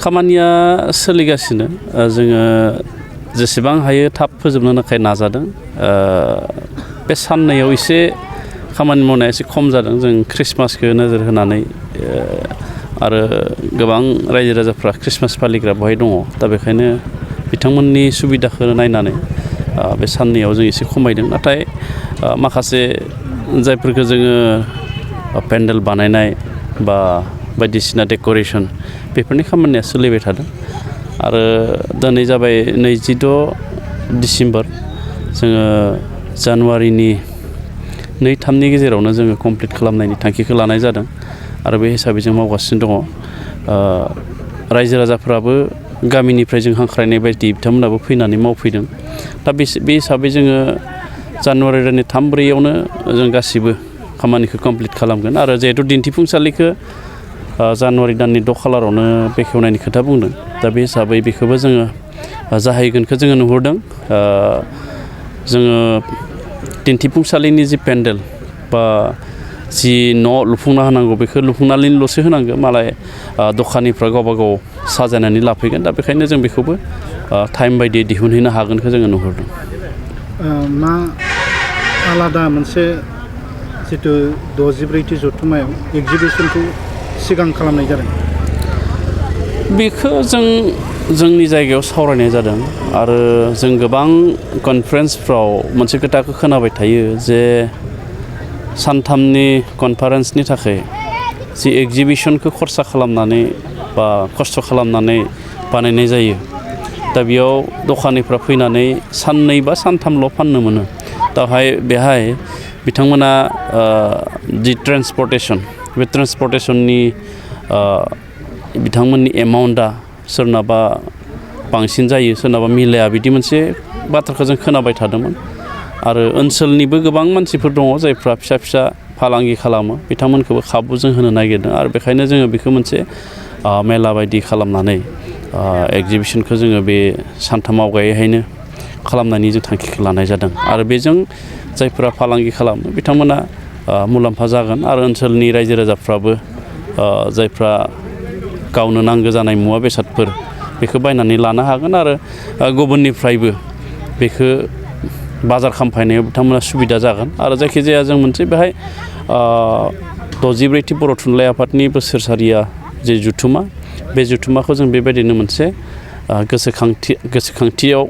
खामानिया सोलिगासिनो जोङो जेसेबां हायो थाब फोजोबनो थाखाय नाजादों बे साननैयाव एसे खामानि मावनाया एसे खम जादों जों क्रिसमासखौ नोजोर होनानै आरो गोबां रायजो राजाफ्रा क्रिसमास फालिग्रा बहाय दङ दा बेखायनो बिथांमोननि सुबिदाखौ नायनानै बे साननैयाव जों एसे खमायदों नाथाय माखासे जायफोरखौ जोङो पेन्डेल बानायनाय बा बायदिसिना डेक'रेसन बेफोरनि खामानिया सोलिबाय थादों आरो दिनै जाबाय 26 डिसेम्बर जोङो जानुवारिनि 2-3नि गेजेरावनो जोङो कमप्लिट खालामनायनि थांखिखौ लानाय जादों आरो बे हिसाबै जों मावगासिनो दङ रायजो राजाफ्राबो गामिनिफ्राय जों हांख्रायनाय बायदि बिथांमोनाबो फैनानै मावफैदों दा बे हिसाबै जोङो जानुवारि दाननि 3-4आवनो जों गासिबो खामानिखौ कमप्लिट खालामगोन आरो जिहेतु दिन्थिफुंसालिखौ जानुवारि दाननि 6 खालारावनो बेखेवनायनि खोथा बुंदों दा बे हिसाबै बेखौबो जोङो जाहैगोनखौ जोङो नुहुरदों जोङो दिन्थिफुंसालिनि जि पेन्डेल बा जि न' लुफुंना होनांगौ बेखौ लुफुंनानैल'सो होनांगौ मालाय दखानिफ्रा गावबा गाव साजायनानै लाफैगोन दा बेखायनो जों बेखौबो टाइम बायदियै दिहुनहैनो हागोनखौ जोङो नुहुरदों मा आलादा मोनसे जितु 64थि जथुम्मायाव एगजिबिसनखौ सिगां खालामनाय जादों बेखौ जोंनि जायगायाव सावरायनाय जादों आरो जों गोबां कनफारेन्सफ्राव मोनसे खोथाखौ खोनाबाय थायो जे सानथामनि कनफारेन्सनि थाखाय जि एगजिबिसनखौ खरसा खालामनानै बा खस्थ' खालामनानै बानायनाय जायो दा बेयाव दखानिफ्रा फैनानै 2 बा 3ल' फाननो मोनो बेहाय बिथांमोना जि ट्रेन्सपर्टेसन बे ट्रेन्सपर्टेसननि बिथांमोननि एमाउन्टआ सोरनाबा बांसिन जायो सोरनाबा मिलाया बिदि मोनसे बाथ्राखौ जों खोनाबाय थादोंमोन आरो ओनसोलनिबो गोबां मानसिफोर दङ जायफ्रा फिसा फिसा फालांगि खालामो बिथांमोनखौबो खाबु जों होनो नागिरदों आरो बेखायनो जोङो बेखौ मोनसे मेला बायदि खालामनानै एगजिबिसनखौ जोङो बे सानथाम आवगायैहायनो खालामनायनि जों थांखिखौ लानाय जादों आरो बेजों जायफोरा फालांगि खालामो बिथांमोना मुलाम्फा जागोन आरो ओनसोलनि रायजो राजाफ्राबो जायफ्रा गावनो नांगौ जानाय मुवा बेसादफोर बेखौ बायनानै लानो हागोन आरो गुबुननिफ्रायबो बेखौ बाजार खालामफैनायाव बिथांमोना सुबिदा जागोन आरो जायखिजाया जों मोनसे बेहाय 64थि बर' थुनलाइ आफादनि बोसोरसालिया जे जुथुमा बे जुथुमाखौ जों बेबायदिनो मोनसे गोसोखांथियाव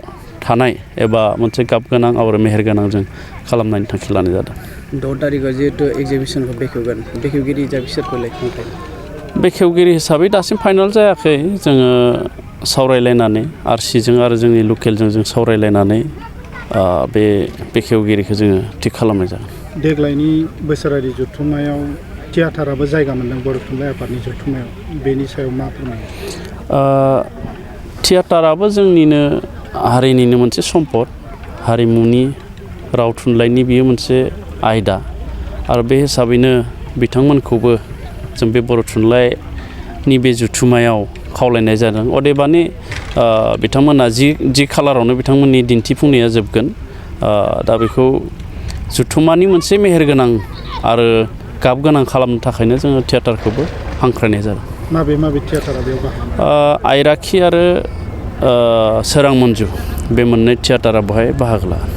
थानाय एबा मोनसे गाब गोनां आरो मेहेर गोनां जों खालामनायनि थांखि लानाय जादों 6 तारिखआव जिहेतु एगजिबिसनखौ बेखेवगोन बेखेवगिरि जा बिसोरखौलाय बेखेवगिरि हिसाबै दासिम फाइनाल जायाखै जोङो सावरायलायनानै आरसिजों आरो जोंनि लकेलजों जों सावरायलायनानै बे बेखेवगिरिखौ जोङो थिग खालामनाय जागोन देग्लायनि बोसोरारि जथुम्मायाव थियाटाराबो जायगा मोनदों बर' थुनलाइ आफादनि जथुम्मायाव बेनि सायाव मा फोरमायो थियाटाराबो जोंनिनो हारिनिनो मोनसे सम्पद हारिमुनि राव थुनलाइनि बियो मोनसे आयदा आरो बे हिसाबैनो बिथांमोनखौबो जों बे बर' थुनलाइनि बे जुथुम्मायाव खावलायनाय जादों अदेबानि बिथांमोना जि खालारावनो बिथांमोननि दिन्थिफुंनाया जोबगोन दा बेखौ जुथुम्मानि मोनसे मेहेरगोनां आरो गाब गोनां खालामनो थाखायनो जोङो थियाटारखौबो हांख्रायनाय जादों माबे थियाटारा बेयाव आइराखि आरो सोरां मन्जु बे मोननै थियाटारा बेवहाय बाहागो लागोन